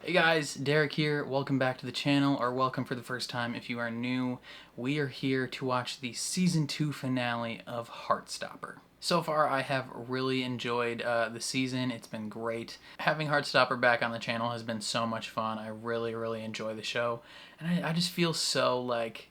Hey guys, Derek here. Welcome back to the channel, or welcome for the first time if you are new. We are here to watch the Season 2 finale of Heartstopper. So far, I have really enjoyed the season. It's been great. Having Heartstopper back on the channel has been so much fun. I really enjoy the show. And I just feel so like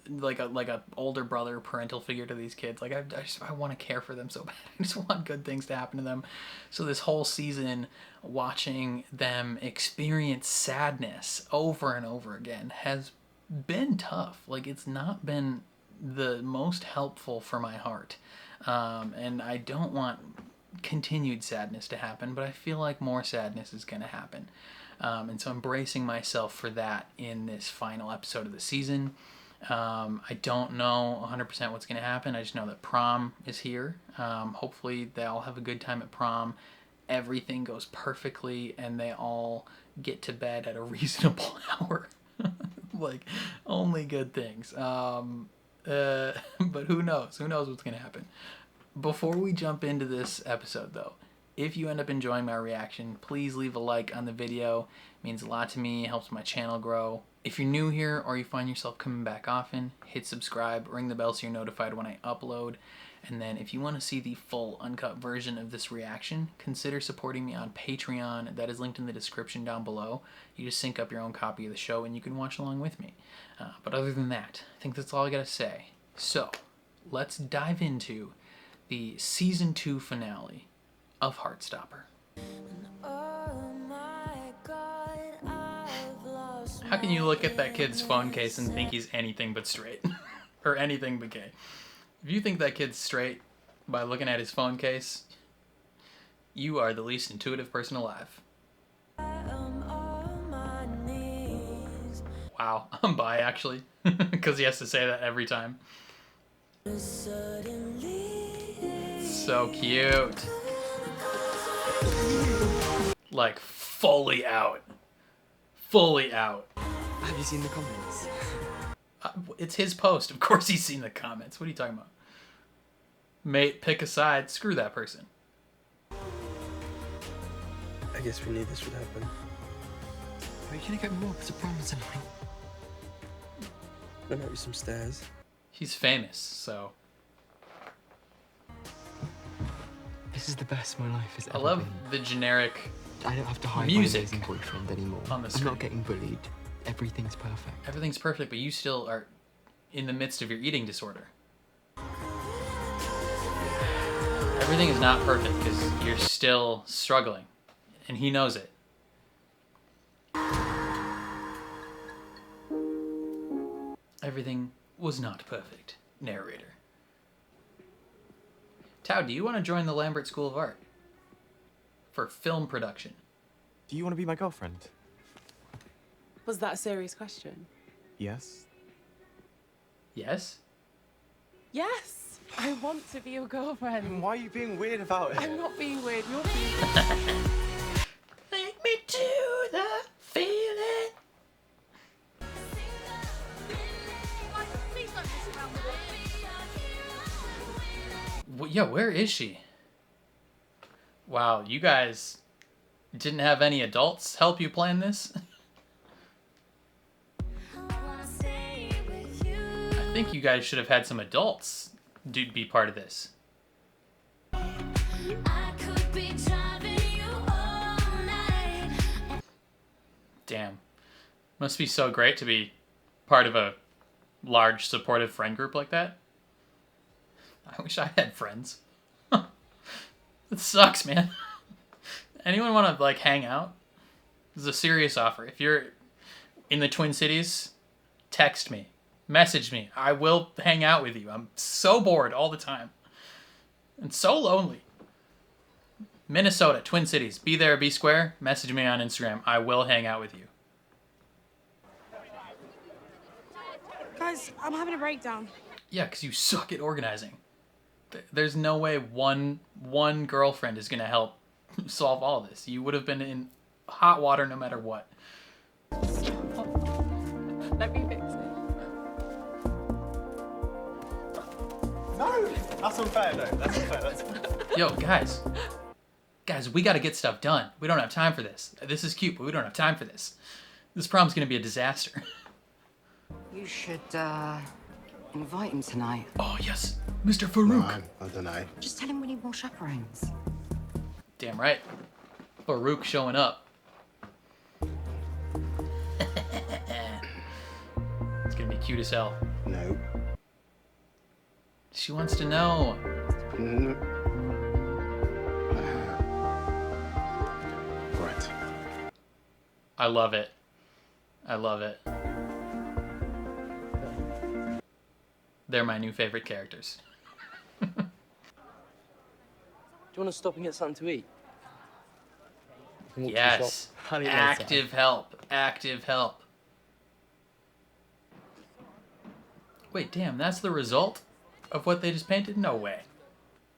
a older brother, parental figure to these kids. Like I want to care for them so bad. I just want good things to happen to them. So this whole season, watching them experience sadness over and over again has been tough. Like, it's not been the most helpful for my heart, and I don't want continued sadness to happen, but I feel like more sadness is going to happen, and so I'm bracing myself for that in this final episode of the season. I don't know 100% what's going to happen. I just know that Prom is here. Hopefully they all have a good time at Prom. Everything goes perfectly and they all get to bed at a reasonable hour. Like, only good things. But who knows? Who knows what's going to happen? Before we jump into this episode, though, if you end up enjoying my reaction, please leave a like on the video. It means a lot to me. It helps my channel grow. If you're new here or you find yourself coming back often, hit subscribe, ring the bell so you're notified when I upload. And then if you want to see the full uncut version of this reaction, consider supporting me on Patreon. That is linked in the description down below. You just sync up your own copy of the show and you can watch along with me. But other than that, I think that's all I gotta say. So, let's dive into the Season 2 finale of Heartstopper. How can you look at that kid's phone case and think he's anything but straight? Or anything but gay? If you think that kid's straight by looking at his phone case, you are the least intuitive person alive. Wow, I'm bi actually, because he has to say that every time. So cute. Like, fully out. Fully out. Have you seen the comments? It's his post. Of course he's seen the comments. What are you talking about? Mate, pick a side. Screw that person. I guess we knew this would happen. Are you gonna go walk to Prom tonight? Run up some stairs. He's famous, so... This is the best my life has ever been. I love the generic I don't have to hide music my amazing boyfriend anymore. on the I'm screen. not getting bullied. Everything's perfect. Everything's perfect, but you still are in the midst of your eating disorder. Everything is not perfect because you're still struggling, and he knows it. Everything was not perfect, narrator. Tao, do you want to join the Lambert School of Art for film production? Do you want to be my girlfriend? Was that a serious question? Yes. Yes? Yes! I want to be your girlfriend. Why are you being weird about it? I'm not being weird, you're being... Take me to the feeling. Well, yeah, where is she? Wow, you guys didn't have any adults help you plan this? I think you guys should have had some adults be part of this. Damn. Must be so great to be part of a large supportive friend group like that. I wish I had friends. It sucks, man. Anyone want to, like, hang out? This is a serious offer. If you're in the Twin Cities, text me. Message me. I will hang out with you. I'm so bored all the time. And so lonely. Minnesota, Twin Cities. Be there, be square. Message me on Instagram. I will hang out with you. Guys, I'm having a breakdown. Yeah, because you suck at organizing. There's no way one girlfriend is going to help solve all this. You would have been in hot water no matter what. Let me fix it. No! That's unfair, no. That's unfair. That's... Yo, guys. Guys, we got to get stuff done. We don't have time for this. This is cute, but we don't have time for this. This prom's going to be a disaster. You should, invite him tonight. Oh, yes. Mr. Farouk. I don't know. Just tell him we need more chaperones. Damn right. Farouk showing up. It's going to be cute as hell. No. She wants to know. No. Right. I love it. I love it. They're my new favorite characters. Do you want to stop and get something to eat? We can walk to the Yes. shop. Honey, later. Active help. Active help. Wait, damn, that's the result of what they just painted? No way.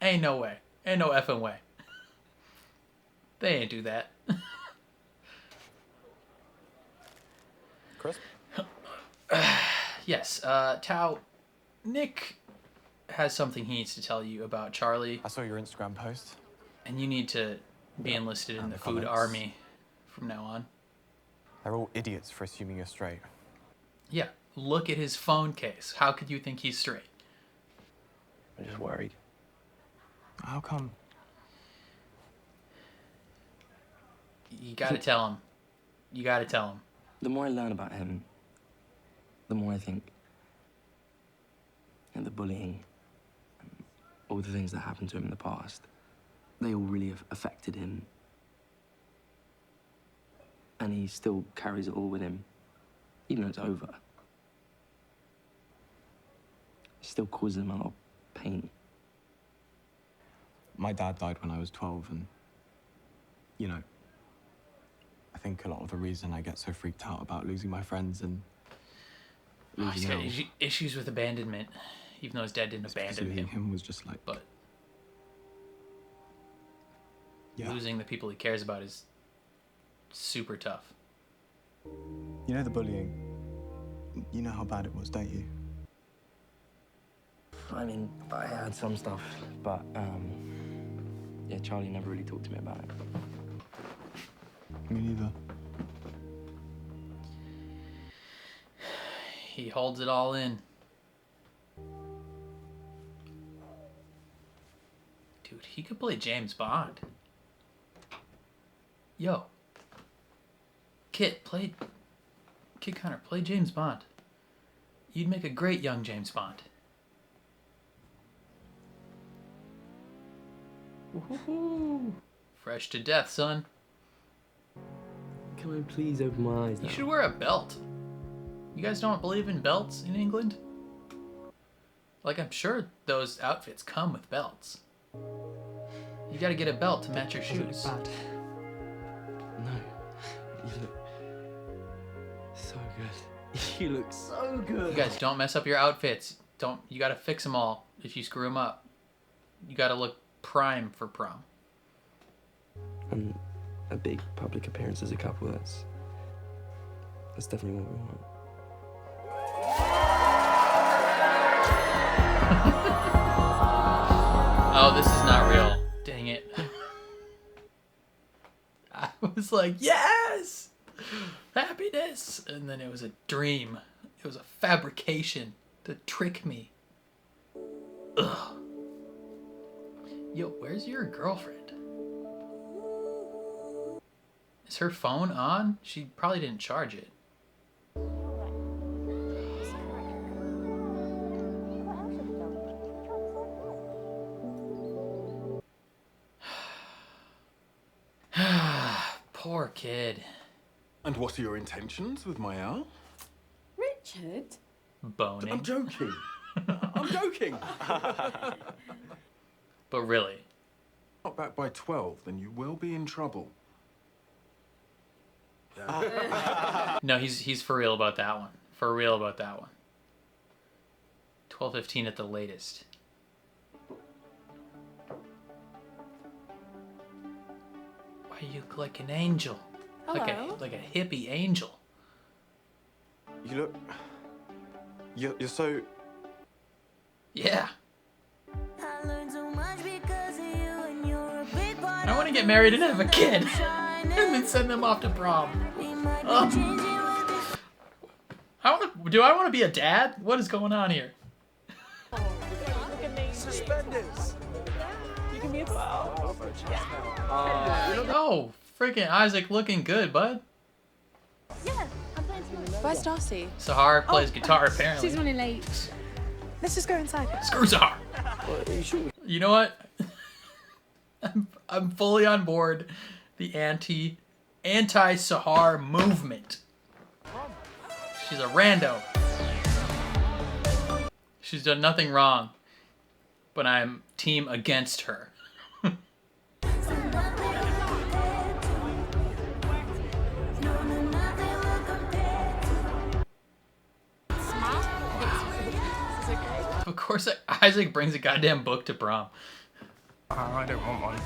Ain't no way. Ain't no effing way. They ain't do that. Chris? Yes, Tao, Nick has something he needs to tell you about Charlie, I saw your Instagram post. and you need to be enlisted in And the the food comments. army from now on. They're all idiots for assuming you're straight. Yeah, look at his phone case. How could you think he's straight? I'm just worried. How come? You gotta tell him. You gotta tell him. The more I learn about him, the more I think, and the bullying, and all the things that happened to him in the past, they all really have affected him. And he still carries it all with him, even though it's over. It still causes him a lot of pain. My dad died when I was 12, and, you know, I think a lot of the reason I get so freaked out about losing my friends and Oh, he's losing got Al, issues with abandonment, even though his dad didn't because abandon losing him. him was just like, But yeah. losing the people he cares about is super tough. You know the bullying? You know how bad it was, don't you? I mean, I had some stuff, but, yeah, Charlie never really talked to me about it. Me neither. He holds it all in. Dude, he could play James Bond. Yo. Kid Connor, play James Bond. You'd make a great young James Bond. Woohoo! Fresh to death, son. Can I please open my eyes now? You should wear a belt. You guys don't believe in belts in England? Like, I'm sure those outfits come with belts. You gotta get a belt to match your shoes. Bad. No. You look so good. You look so good. You guys don't mess up your outfits. You gotta fix them all. If you screw them up, you gotta look prime for prom. And a big public appearance as a couple, that's definitely what we want. Oh, this is not real. Dang it. I was like, yes! Happiness! And then it was a dream. It was a fabrication to trick me. Ugh. Yo, where's your girlfriend? Is her phone on? She probably didn't charge it. Poor kid. And what are your intentions with my Al? Richard? Boning. I'm joking. I'm joking. But really. Not back by 12, then you will be in trouble. No, he's for real about that one. For real about that one. 12:15 at the latest. Why you look like an angel? Hello? Like a hippie angel. You look... You're so... Yeah. I want to to get married and have a kid. And then send them off to prom. Do I want to be a dad? What is going on here? Suspenders. You can be a 12. Oh, freaking Isaac looking good, bud. Yeah, I'm playing too. Where's Darcy? Sahar plays guitar apparently. She's running late. Let's just go inside. Screw Sahar. You know what? I'm fully on board the anti-Sahar movement. She's a rando. She's done nothing wrong, but I'm team against her. Of course, Isaac brings a goddamn book to prom. I don't want one.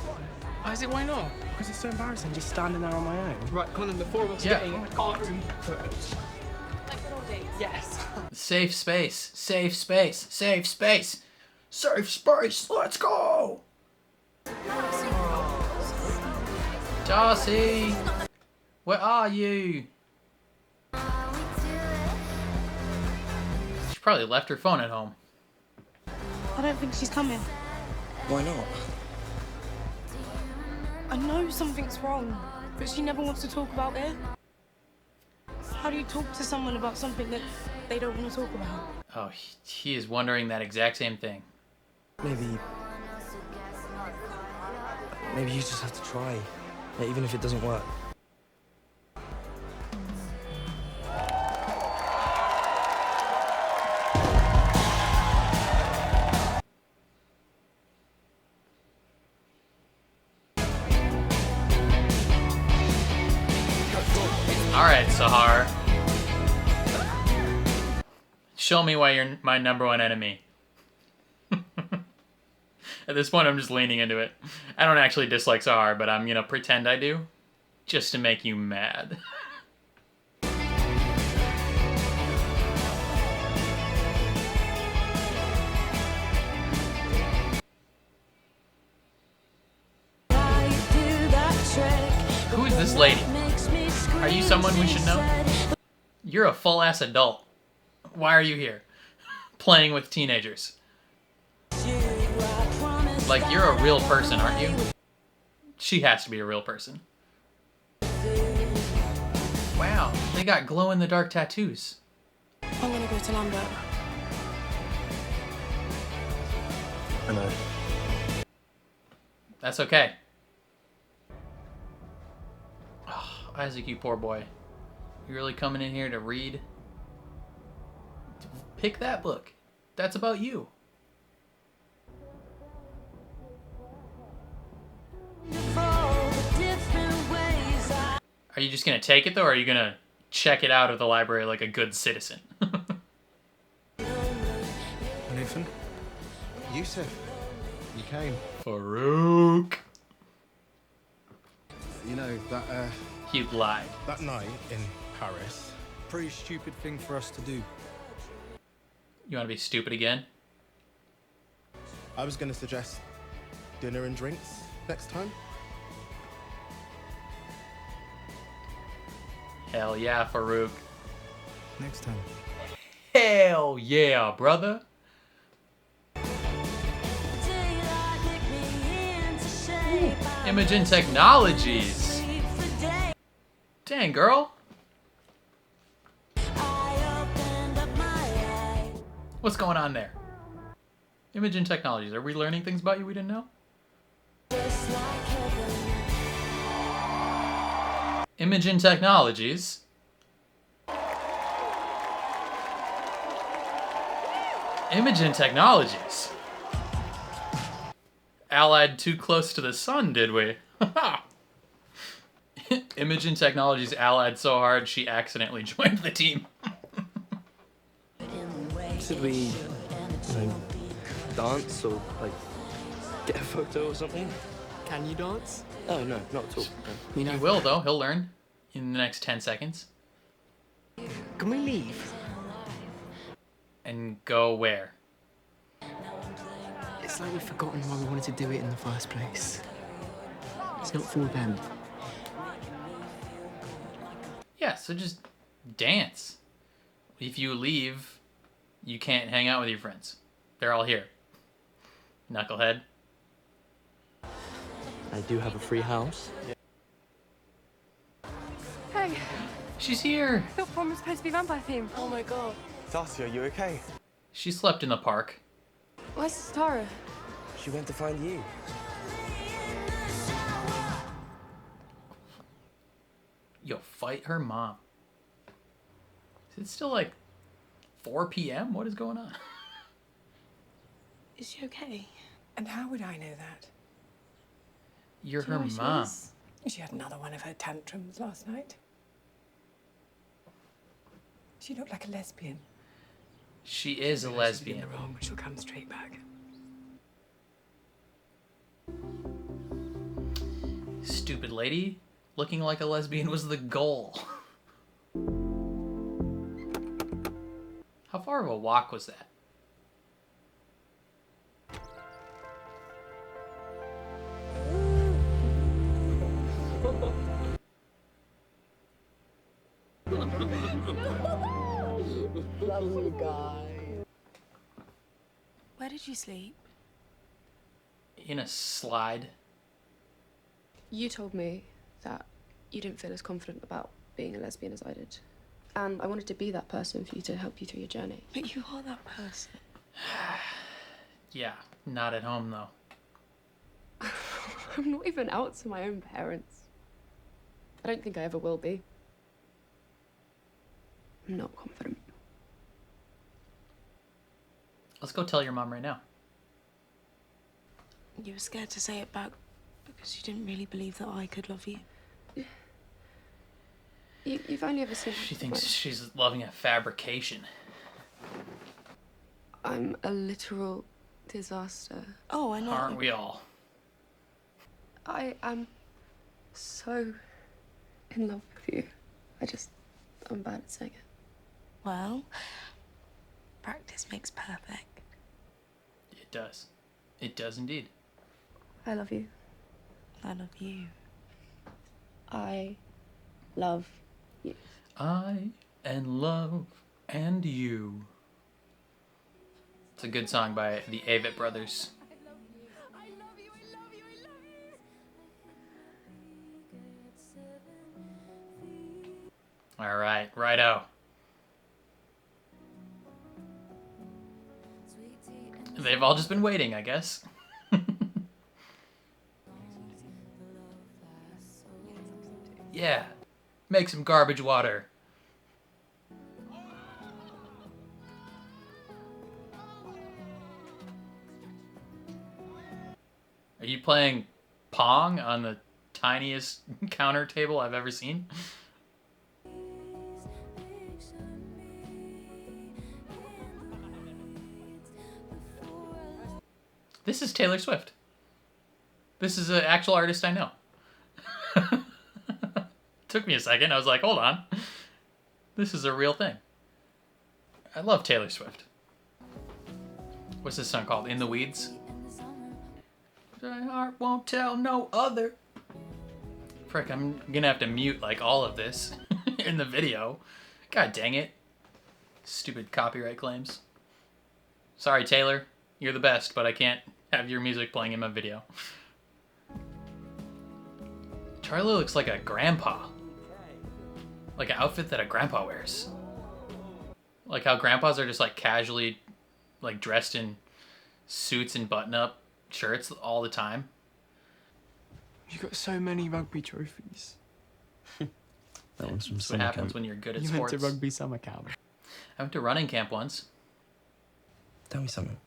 Isaac, why not? Because it's so embarrassing just standing there on my own. Right, Colin, the four of us Yeah. getting our room first. Yes. Safe space, safe space, safe space, safe space. Let's go. Darcy, where are you? She probably left her phone at home. I don't think she's coming. Why not? I know something's wrong, but she never wants to talk about it. How do you talk to someone about something that they don't want to talk about? Oh, he is wondering that exact same thing. Maybe you just have to try, even if it doesn't work. Alright, Sahar. Show me why you're my number one enemy. At this point, I'm just leaning into it. I don't actually dislike Sahar, but I'm gonna pretend I do. Just to make you mad. Who is this lady? Are you someone we should know? You're a full-ass adult. Why are you here? Playing with teenagers. Like, you're a real person, aren't you? She has to be a real person. Wow, they got glow-in-the-dark tattoos. I'm gonna go to Lambert. I know. That's okay. Oh, Isaac, you poor boy. You really coming in here to read? Pick that book. That's about you. Are you just gonna take it though, or are you gonna check it out of the library like a good citizen? Nathan? Yusuf, you came. Farouk. You know, He lied. that night in Paris, pretty stupid thing for us to do. You wanna be stupid again? I was going to suggest dinner and drinks next time. Hell yeah, Farouk. Next time. Hell yeah, brother. Imogen Technologies. Dang, girl. What's going on there? Imogen Technologies. Are we learning things about you we didn't know? Imogen Technologies. Imogen Technologies. Allied too close to the sun, did we? Imogen Technologies allied so hard she accidentally joined the team. Should we, dance or, get a photo or something? Can you dance? Oh, no, not at all. No. He will, though. He'll learn in the next 10 seconds. Can we leave? And go where? It's like we've forgotten why we wanted to do it in the first place. not for them. Yeah, so just dance. If you leave, you can't hang out with your friends. They're all here. Knucklehead. I do have a free house. Hey, She's here. I thought Prom was supposed to be vampire themed. Oh my god. Darcy, are you okay? She slept in the park. Where's Tara? She went to find you. Yo, fight her mom. Is it still like 4 p.m.? What is going on? Is she okay? And how would I know that? You're Do you her know where she mom. is? She had another one of her tantrums last night. She looked like a lesbian. She is a She's lesbian. in the wrong, but she'll come straight back. Stupid lady. Looking like a lesbian was the goal. How far of a walk was that? Where did you sleep? In a slide. You told me that you didn't feel as confident about being a lesbian as I did. And I wanted to be that person for you to help you through your journey. But you are that person. Yeah, not at home though. I'm not even out to my own parents. I don't think I ever will be. I'm not confident. Let's go tell your mom right now. You were scared to say it back because you didn't really believe that I could love you. You've only ever seen... She thinks she's loving a fabrication. I'm a literal disaster. Oh, I know. Aren't we all? I am so in love with you. I'm bad at saying it. Well, practice makes perfect. It does. It does indeed. I love you. I love you. I love you. I and love and you. It's a good song by the Avett Brothers. All right, righto. They've all just been waiting, I guess. Yeah, make some garbage water. Are you playing Pong on the tiniest counter table I've ever seen? This is Taylor Swift. This is an actual artist I know. Took me a second. I was like, hold on. This is a real thing. I love Taylor Swift. What's this song called? In the Weeds? My heart won't tell no other. Frick, I'm gonna have to mute like all of this in the video. God dang it. Stupid copyright claims. Sorry, Taylor. You're the best, but I can't have your music playing in my video. Charlie looks like a grandpa. Like an outfit that a grandpa wears. Like how grandpas are just like casually like dressed in suits and button-up shirts all the time. You got so many rugby trophies. That one's from That's what summer happens camp. when you're good at You sports. went to rugby summer camp. I went to running camp once. Tell me something.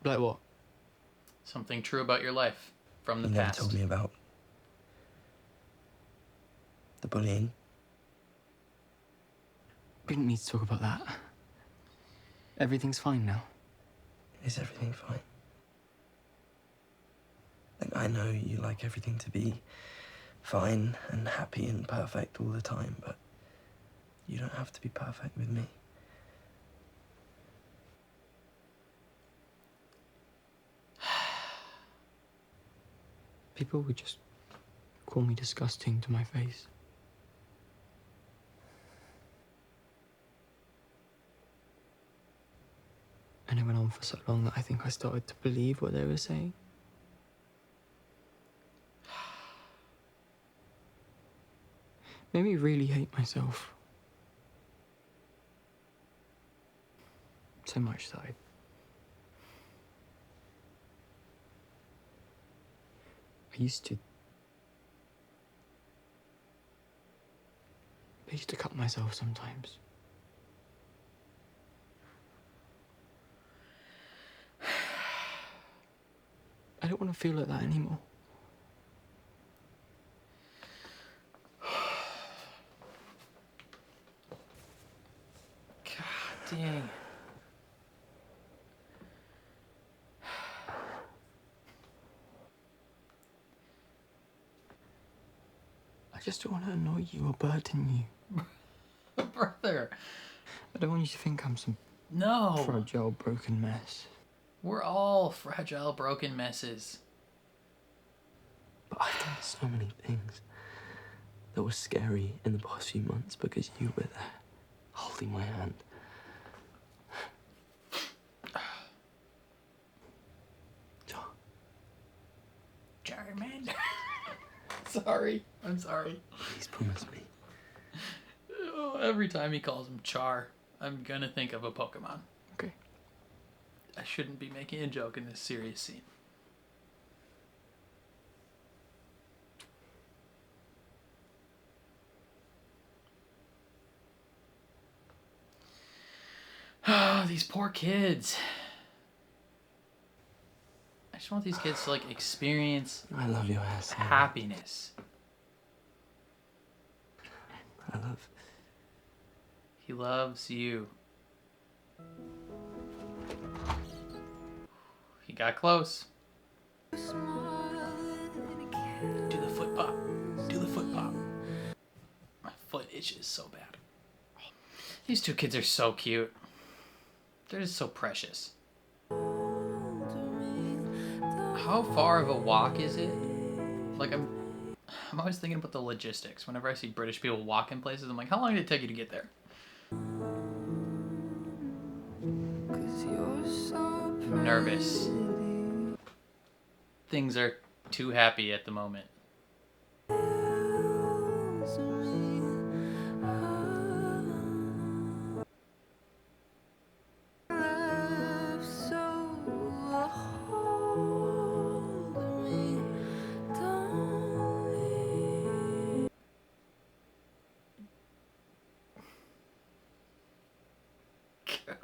Like what? Something true about your life from the You never past. told me about the bullying. We didn't need to talk about that. Everything's fine now. Is everything fine? Like, I know you like everything to be fine and happy and perfect all the time, but you don't have to be perfect with me. People would just call me disgusting to my face. And it went on for so long that I think I started to believe what they were saying. Made me really hate myself. So much that I used to cut myself sometimes. I don't want to feel like that anymore. God dang. I just don't want to annoy you or burden you. Brother. I don't want you to think I'm some No. fragile, broken mess. We're all fragile, broken messes. But I've done so many things that were scary in the past few months because you were there, holding my hand. Charmander. Sorry. I'm sorry. Please promise me. Oh, every time he calls him Char, I'm gonna think of a Pokemon. Okay. I shouldn't be making a joke in this serious scene. Oh, these poor kids. I just want these kids to, like, experience I love your ass. happiness. I love... He loves you. He got close. Do the foot pop. Do the foot pop. My foot itches so bad. These two kids are so cute. They're just so precious. How far of a walk is it? Like, I'm always thinking about the logistics. Whenever I see British people walk in places, I'm like, how long did it take you to get there? I'm nervous. Things are too happy at the moment.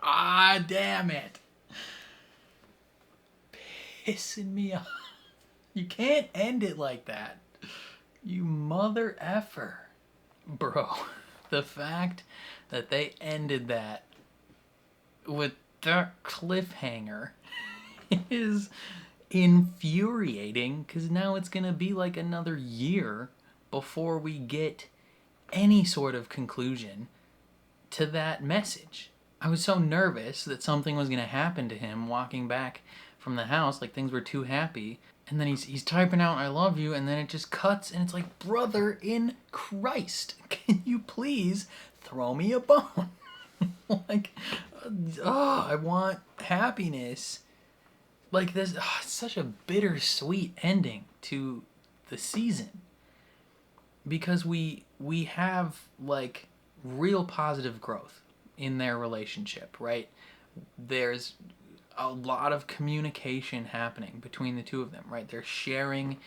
Ah, damn it. Pissing me off. You can't end it like that. You mother effer. Bro, the fact that they ended that with that cliffhanger is infuriating, because now it's going to be like another year before we get any sort of conclusion to that message. I was so nervous that something was going to happen to him walking back from the house, like things were too happy, and then he's typing out "I love you," and then it just cuts, and it's like, brother in Christ, can you please throw me a bone? Like, I want happiness. Like this, it's such a bittersweet ending to the season, because we have like real positive growth in their relationship, right? There's a lot of communication happening between the two of them, right? They're sharing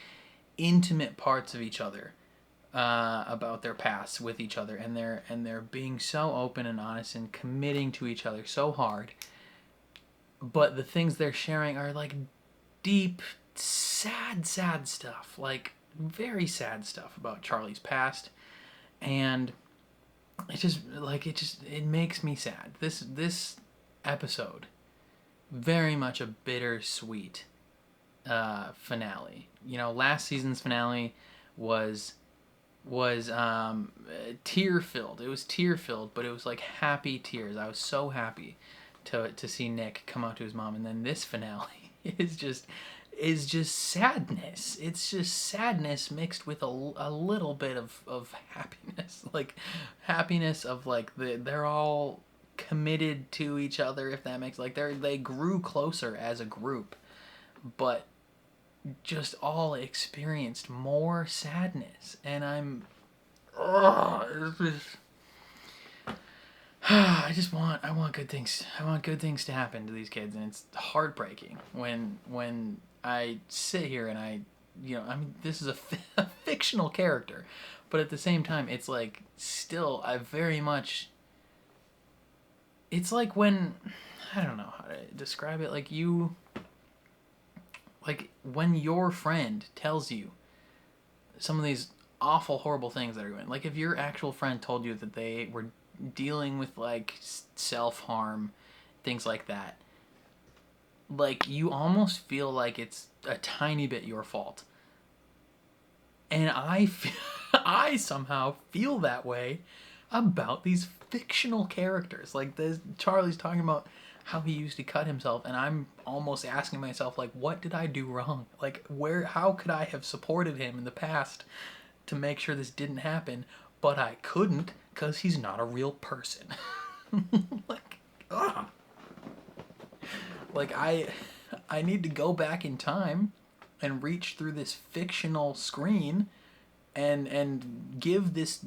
intimate parts of each other, about their past with each other, and they're being so open and honest and committing to each other so hard. But the things they're sharing are like deep, sad stuff, like very sad stuff about Charlie's past, and it makes me sad. This episode, very much a bittersweet finale. You know, last season's finale was tear filled. It was tear filled, but it was like happy tears. I was so happy to see Nick come out to his mom, and then this finale is just, is just sadness. It's just sadness mixed with a little bit of happiness. Like, happiness of, like, they're all committed to each other, if that makes, like, they grew closer as a group, but just all experienced more sadness. And it's just, I want good things. I want good things to happen to these kids, and it's heartbreaking when I sit here and I mean, this is a fictional character, but at the same time, it's like, still, I very much, it's like when, I don't know how to describe it, like when your friend tells you some of these awful, horrible things that are going, like if your actual friend told you that they were dealing with, like, self-harm, things like that, like, you almost feel like it's a tiny bit your fault. And I somehow feel that way about these fictional characters. Like, Charlie's talking about how he used to cut himself, and I'm almost asking myself, like, what did I do wrong? Like, how could I have supported him in the past to make sure this didn't happen? But I couldn't, because he's not a real person. Like, ugh. Like, I need to go back in time and reach through this fictional screen and give this,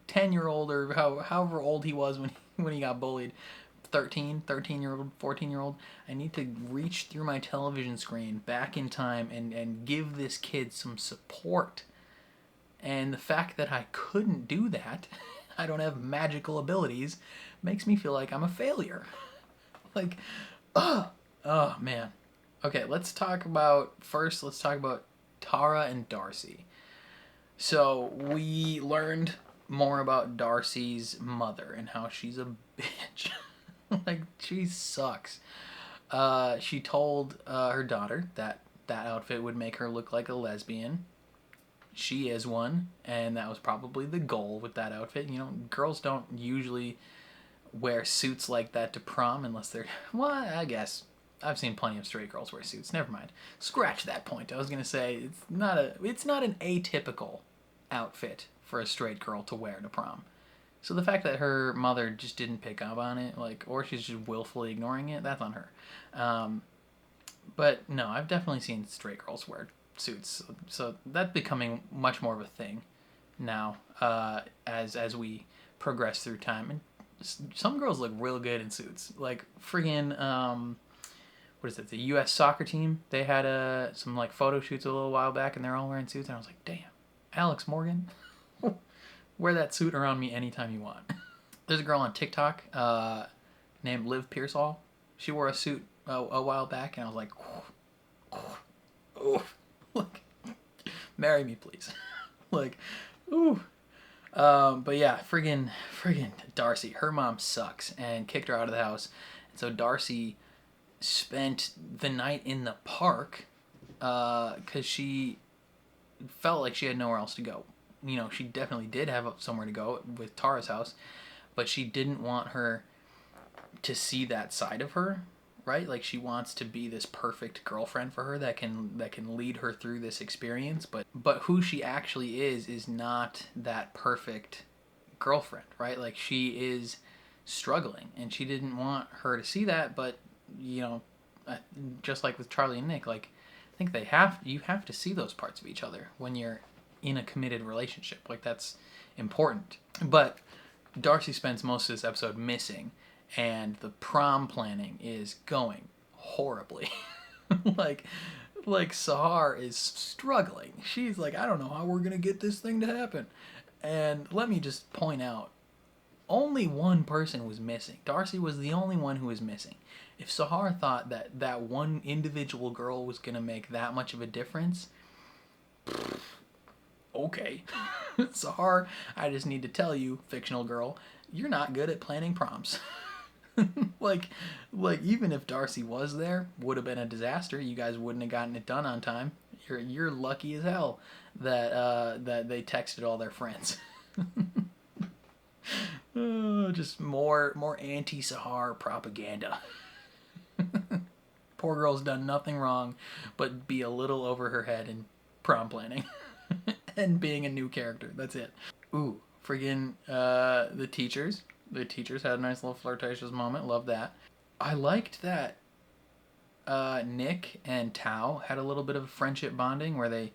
10-year-old or however old he was when he got bullied, 13-year-old, 14-year-old, I need to reach through my television screen back in time and give this kid some support. And the fact that I couldn't do that, I don't have magical abilities, makes me feel like I'm a failure. Like, oh man. Okay, let's talk about Tara and Darcy. So we learned more about Darcy's mother and how she's a bitch. Like, she sucks. She told her daughter that outfit would make her look like a lesbian. She is one, and that was probably the goal with that outfit. Girls don't usually wear suits like that to prom unless they're, well, I guess I've seen plenty of straight girls wear suits. Never mind. Scratch that point. I was gonna say it's not an atypical outfit for a straight girl to wear to prom. So the fact that her mother just didn't pick up on it, like, or she's just willfully ignoring it, that's on her. But no, I've definitely seen straight girls wear suits. So that's becoming much more of a thing now, as we progress through time. And some girls look real good in suits. Like, friggin', what is it, the U.S. soccer team? They had some, like, photo shoots a little while back, and they're all wearing suits, and I was like, damn, Alex Morgan, wear that suit around me anytime you want. There's a girl on TikTok named Liv Pearsall. She wore a suit a while back, and I was like, oh, like, marry me, please. Like, ooh. But yeah, friggin' Darcy, her mom sucks and kicked her out of the house. And so Darcy spent the night in the park because she felt like she had nowhere else to go. She definitely did have somewhere to go with Tara's house, but she didn't want her to see that side of her, right? Like, she wants to be this perfect girlfriend for her that can lead her through this experience, but who she actually is not that perfect girlfriend, right? Like, she is struggling, and she didn't want her to see that. But just like with Charlie and Nick, like, I think you have to see those parts of each other when you're in a committed relationship. Like, that's important. But Darcy spends most of this episode missing, and the prom planning is going horribly. like Sahar is struggling. She's like, I don't know how we're gonna get this thing to happen. And let me just point out, only one person was missing. Darcy was the only one who was missing. If Sahar thought that one individual girl was gonna make that much of a difference, okay. Sahar, I just need to tell you, fictional girl, you're not good at planning proms. like even if Darcy was there, would have been a disaster. You guys wouldn't have gotten it done on time. You're lucky as hell that they texted all their friends. Just more anti-Sahar propaganda. Poor girl's done nothing wrong but be a little over her head in prom planning and being a new character. That's it. Ooh, friggin' the teachers. The teachers had a nice little flirtatious moment. Love that. I liked that Nick and Tao had a little bit of a friendship bonding where they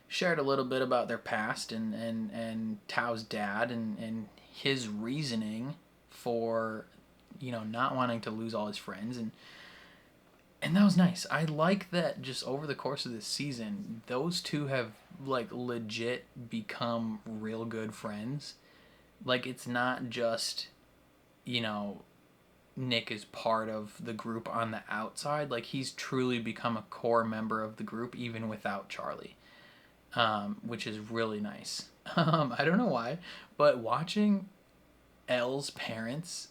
shared a little bit about their past and Tao's dad and his reasoning for, you know, not wanting to lose all his friends. And that was nice. I like that just over the course of this season, those two have, like, legit become real good friends. Like, it's not just, you know, Nick is part of the group on the outside. Like, he's truly become a core member of the group even without Charlie, which is really nice. I don't know why, but watching Elle's parents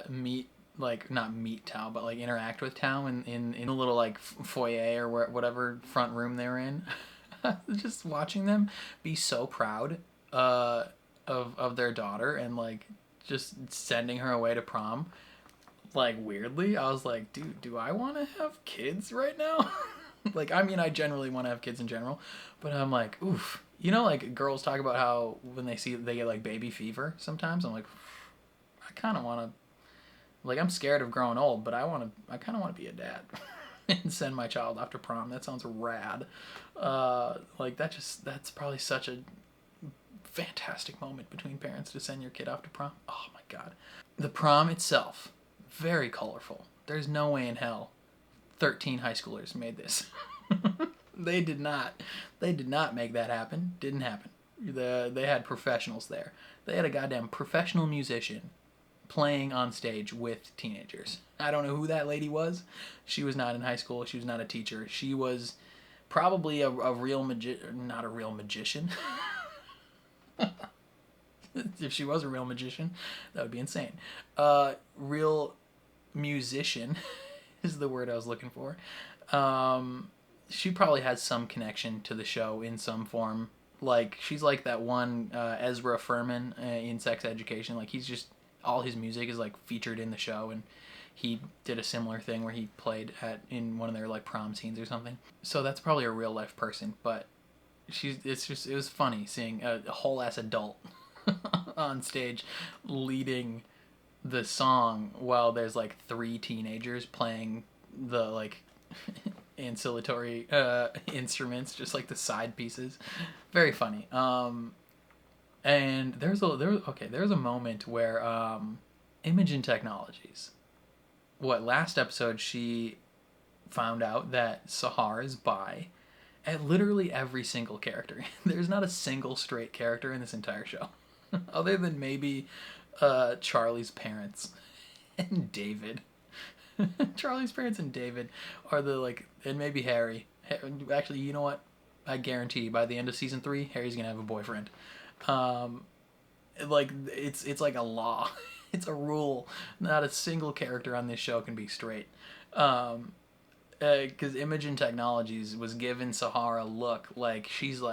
meet, like, not meet Tao, but, like, interact with Tao in a little, like, foyer or whatever front room they were in. Just watching them be so proud of their daughter and, like, just sending her away to prom. Like, weirdly, I was like, dude, do I want to have kids right now? Like, I mean, I generally want to have kids in general, but I'm like, oof. You know, like, girls talk about how when they get, like, baby fever sometimes. I'm like, I kind of want to, like, I'm scared of growing old, but I kind of want to be a dad and send my child off to prom. That sounds rad. Like, that's probably such a fantastic moment between parents to send your kid off to prom. Oh my God. The prom itself, very colorful. There's no way in hell 13 high schoolers made this. They did not make that happen. Didn't happen. They had professionals there. They had a goddamn professional musician playing on stage with teenagers. I don't know who that lady was. She was not in high school. She was not a teacher. She was probably a real not a real magician. If she was a real magician, that would be insane. Real musician is the word I was looking for. She probably has some connection to the show in some form. Like, she's like that one Ezra Furman in Sex Education. Like, he's just, all his music is, like, featured in the show, and he did a similar thing where he played in one of their, like, prom scenes or something. So that's probably a real life person, but it was funny seeing a whole ass adult on stage leading the song while there's, like, 3 teenagers playing the, like, ancillary instruments, just like the side pieces. Very funny. And there's a moment where Imogen Technologies, last episode she found out that Sahar is bi at literally every single character. There's not a single straight character in this entire show. Other than maybe Charlie's parents and David. Charlie's parents and David are the, like, and maybe Harry. Actually, you know what? I guarantee by the end of season 3, Harry's gonna have a boyfriend. Like, it's like a law. It's a rule. Not a single character on this show can be straight. Because Imogen Technologies was giving Sahara a look like she's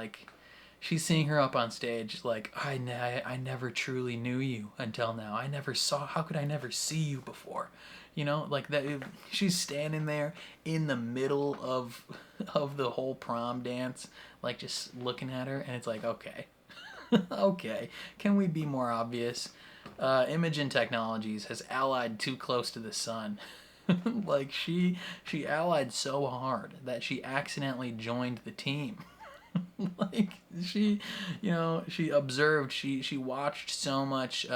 seeing her up on stage like, I never truly knew you until now. How could I never see you before? You know, like that. She's standing there in the middle of the whole prom dance, like, just looking at her, and it's like, okay, okay, can we be more obvious? Imogen Technologies has allied too close to the sun. Like, she allied so hard that she accidentally joined the team. Like, she observed, she watched so much,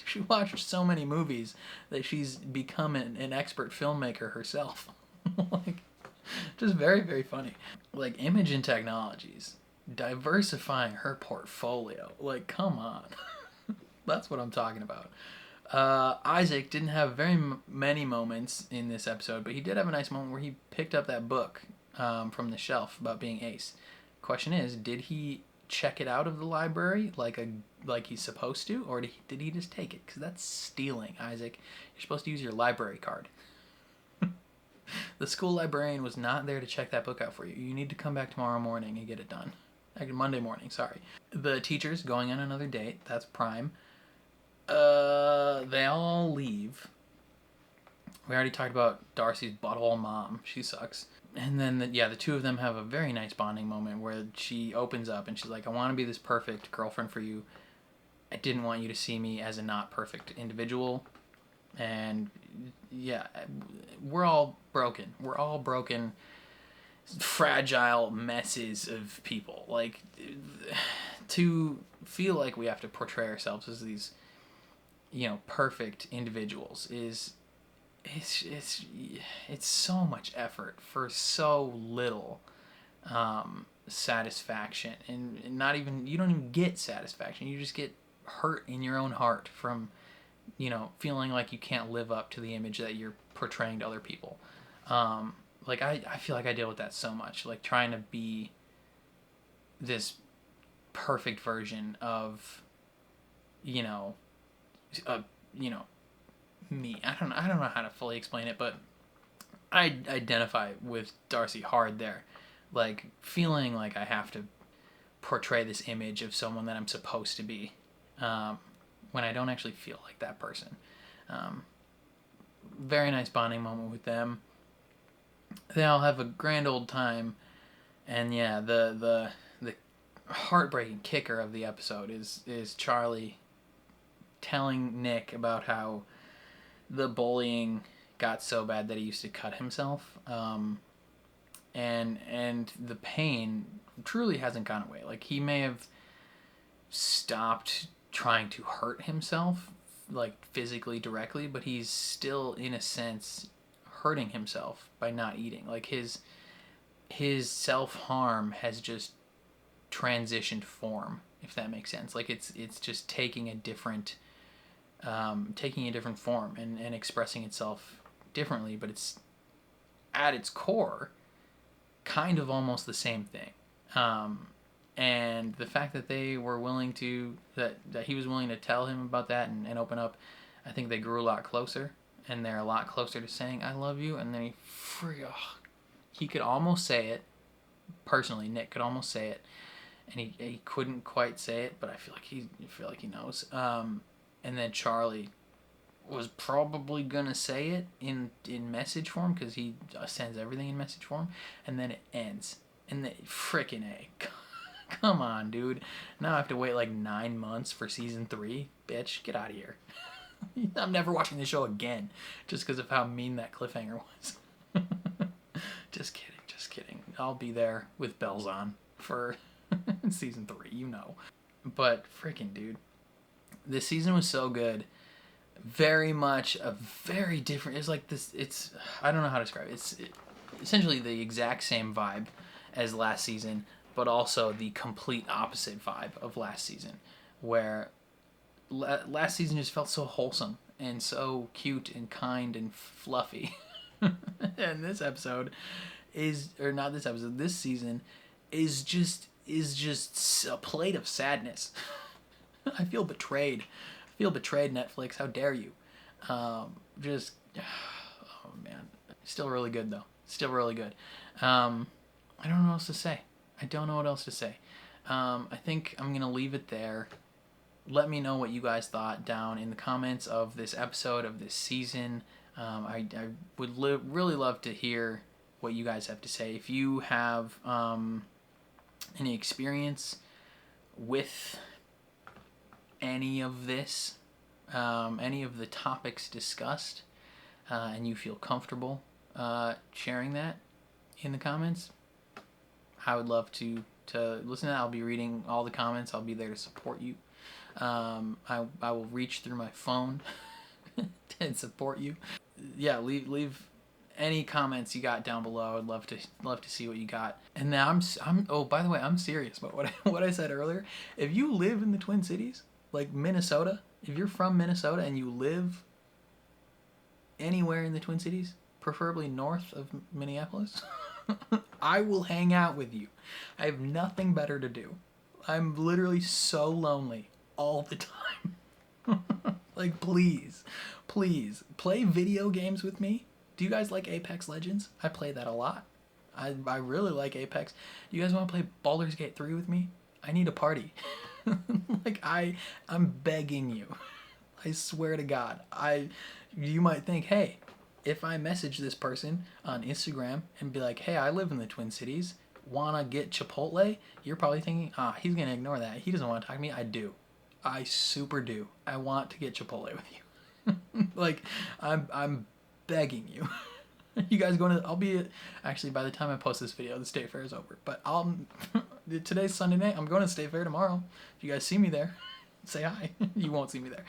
she watched so many movies that she's become an expert filmmaker herself. Like, just very, very funny. Like, Imogen Technologies, diversifying her portfolio. Like, come on. That's what I'm talking about. Isaac didn't have very many moments in this episode, but he did have a nice moment where he picked up that book from the shelf about being ace. Question is, did he check it out of the library like he's supposed to, or did he just take it? Because that's stealing, Isaac. You're supposed to use your library card. The school librarian was not there to check that book out for you. You need to come back tomorrow morning and get it done. Monday morning, sorry. The teacher's going on another date. That's prime. They all leave. We already talked about Darcy's butthole mom. She sucks. And then, the two of them have a very nice bonding moment where she opens up and she's like, I want to be this perfect girlfriend for you. I didn't want you to see me as a not perfect individual. And yeah, we're all broken. We're all broken, fragile messes of people. Like, to feel like we have to portray ourselves as these, perfect individuals is, it's so much effort for so little satisfaction, and not even, you don't even get satisfaction. You just get hurt in your own heart from feeling like you can't live up to the image that you're portraying to other people. Like I feel like I deal with that so much, like trying to be this perfect version of me. I don't know how to fully explain it, but I identify with Darcy hard there, like feeling like I have to portray this image of someone that I'm supposed to be, when I don't actually feel like that person. Very nice bonding moment with them. They all have a grand old time, and yeah, the heartbreaking kicker of the episode is Charlie telling Nick about how the bullying got so bad that he used to cut himself, and the pain truly hasn't gone away. Like, he may have stopped trying to hurt himself, like physically directly, but he's still in a sense hurting himself by not eating. Like, his self-harm has just transitioned form, if that makes sense. Like, it's just taking a different form and expressing itself differently, but it's at its core kind of almost the same thing. And the fact that they were willing to, that he was willing to tell him about that and open up, I think they grew a lot closer, and they're a lot closer to saying I love you. And then he could almost say it personally. Nick could almost say it, and he couldn't quite say it, but I feel like he knows. And then Charlie was probably gonna say it in message form, because he sends everything in message form, and then it ends. And the frickin' A. Come on, dude. Now I have to wait like 9 months for season 3? Bitch, get out of here. I'm never watching the show again just because of how mean that cliffhanger was. Just kidding. I'll be there with bells on for season 3, But frickin' dude, this season was so good. Very much a very different, it's like this, I don't know how to describe it. It's essentially the exact same vibe as last season, but also the complete opposite vibe of last season, where last season just felt so wholesome and so cute and kind and fluffy. And this season is just a plate of sadness. I feel betrayed. Netflix. How dare you? Oh man. Still really good though. Still really good. I don't know what else to say. I think I'm going to leave it there. Let me know what you guys thought down in the comments of this episode, of this season. I would really love to hear what you guys have to say. If you have any experience with any of this, any of the topics discussed, and you feel comfortable sharing that in the comments, I would love to listen to that. I'll be reading all the comments. I'll be there to support you. I will reach through my phone and support you. Yeah, leave any comments you got down below. I'd love to see what you got. And now oh, by the way, I'm serious about what I said earlier. If you live in the Twin Cities, like Minnesota, if you're from Minnesota and you live anywhere in the Twin Cities, preferably north of Minneapolis, I will hang out with you. I have nothing better to do. I'm literally so lonely all the time. Like, please play video games with me. Do you guys like Apex Legends? I play that a lot. I really like Apex. Do you guys want to play Baldur's Gate 3 with me? I need a party. Like, I'm begging you. I swear to God. You might think, hey, if I message this person on Instagram and be like, hey, I live in the Twin Cities, wanna get Chipotle, you're probably thinking, he's gonna ignore that. He doesn't want to talk to me. I do. I super do. I want to get Chipotle with you. Like, I'm begging you. You guys going to, I'll be, actually by the time I post this video, the State Fair is over. But today's Sunday night, I'm going to State Fair tomorrow. If you guys see me there, say hi. You won't see me there.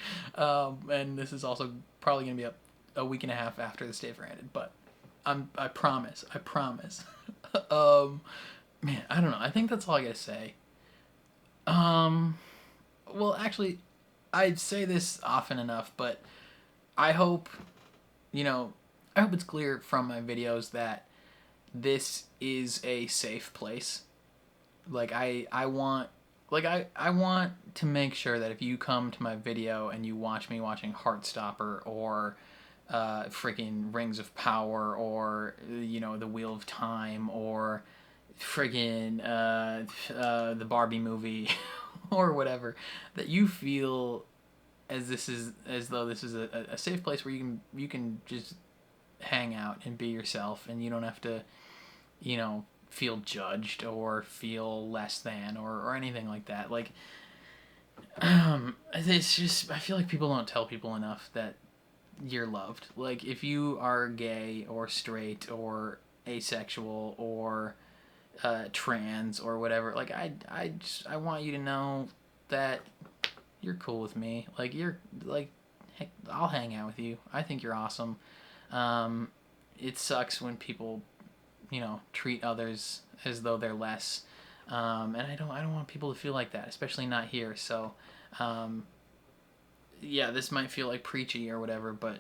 And this is also probably going to be a week and a half after the State Fair ended. But I promise. Man, I don't know. I think that's all I got to say. Well, actually, I say this often enough, but I hope, I hope it's clear from my videos that this is a safe place. Like, I want to make sure that if you come to my video and you watch me watching Heartstopper or freaking Rings of Power or, The Wheel of Time or friggin' the Barbie movie or whatever, that you feel as though this is a safe place where you can just hang out and be yourself, and you don't have to, feel judged or feel less than or anything like that. Like, it's just, I feel like people don't tell people enough that you're loved. Like, if you are gay or straight or asexual or trans or whatever, like, I want you to know that you're cool with me. Like, heck, I'll hang out with you. I think you're awesome. It sucks when people, treat others as though they're less. And I don't want people to feel like that, especially not here. So, yeah, this might feel like preachy or whatever, but,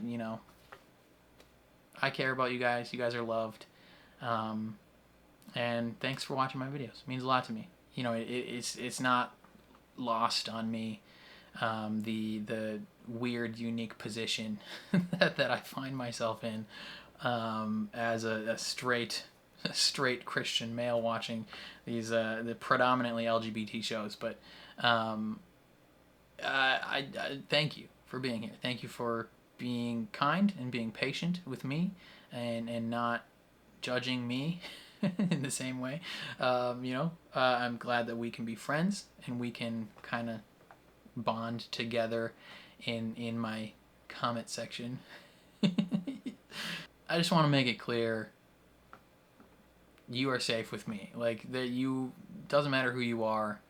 I care about you guys. You guys are loved. And thanks for watching my videos. It means a lot to me. It's not lost on me, the weird, unique position that I find myself in, as a straight Christian male watching these the predominantly LGBT shows. But I thank you for being here. Thank you for being kind and being patient with me and not judging me in the same way. I'm glad that we can be friends and we can kind of bond together in my comment section. I just want to make it clear, you are safe with me. Like, that you, doesn't matter who you are,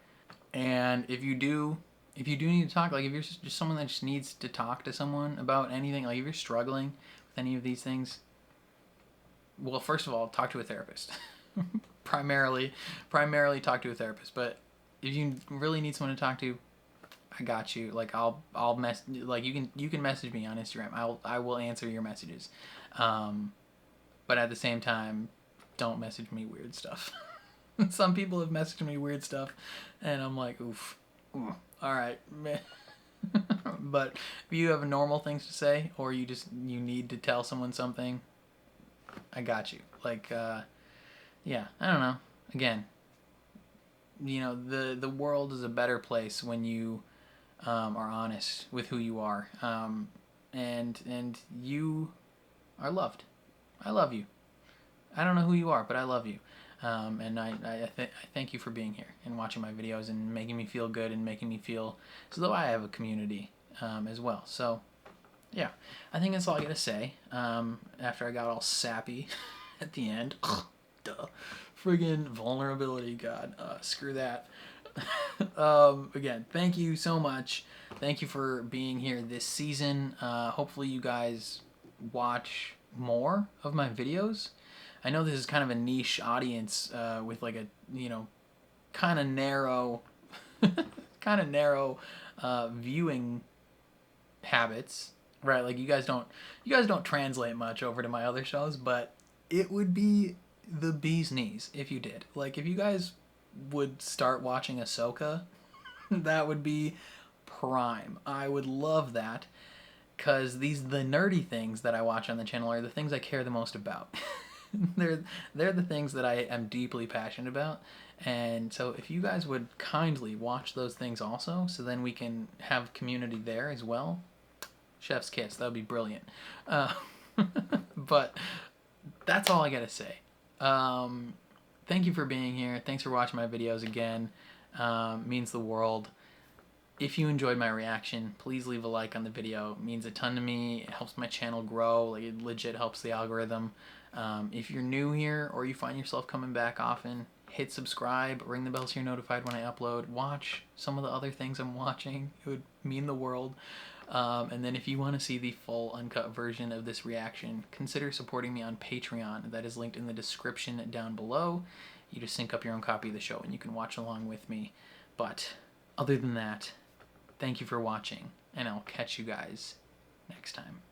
and if you do need to talk, like if you're just someone that just needs to talk to someone about anything, like if you're struggling with any of these things, well, first of all, talk to a therapist. primarily talk to a therapist. But if you really need someone to talk to, I got you. Like, I'll like, you can message me on Instagram. I will answer your messages. But at the same time, don't message me weird stuff. Some people have messaged me weird stuff, and I'm like, oof. All right, man. But if you have normal things to say, or you need to tell someone something, I got you. Like, yeah, I don't know. Again, the world is a better place when you are honest with who you are, and you are loved. I love you. I don't know who you are, but I love you. And I thank you for being here and watching my videos and making me feel good and making me feel as though I have a community as well. So, yeah, I think that's all I gotta say. After I got all sappy at the end. Duh. Friggin' vulnerability, God. Screw that. Again, thank you so much. Thank you for being here this season. Hopefully you guys watch more of my videos. I know this is kind of a niche audience with like a, kind of narrow viewing habits, right? Like you guys don't translate much over to my other shows, but it would be the bee's knees if you did. Like, if you guys would start watching Ahsoka, that would be prime. I would love that, because the nerdy things that I watch on the channel are the things I care the most about. They're the things that I am deeply passionate about. And so if you guys would kindly watch those things also, so then we can have community there as well, chef's kiss, that would be brilliant. But that's all I gotta say. Thank you for being here. Thanks for watching my videos again. Means the world. If you enjoyed my reaction, please leave a like on the video. It means a ton to me. It helps my channel grow. Like, it legit helps the algorithm. If you're new here or you find yourself coming back often, hit subscribe, ring the bell so you're notified when I upload. Watch some of the other things I'm watching. It would mean the world. And then if you want to see the full uncut version of this reaction, consider supporting me on Patreon. That is linked in the description down below. You just sync up your own copy of the show and you can watch along with me. But other than that, thank you for watching, and I'll catch you guys next time.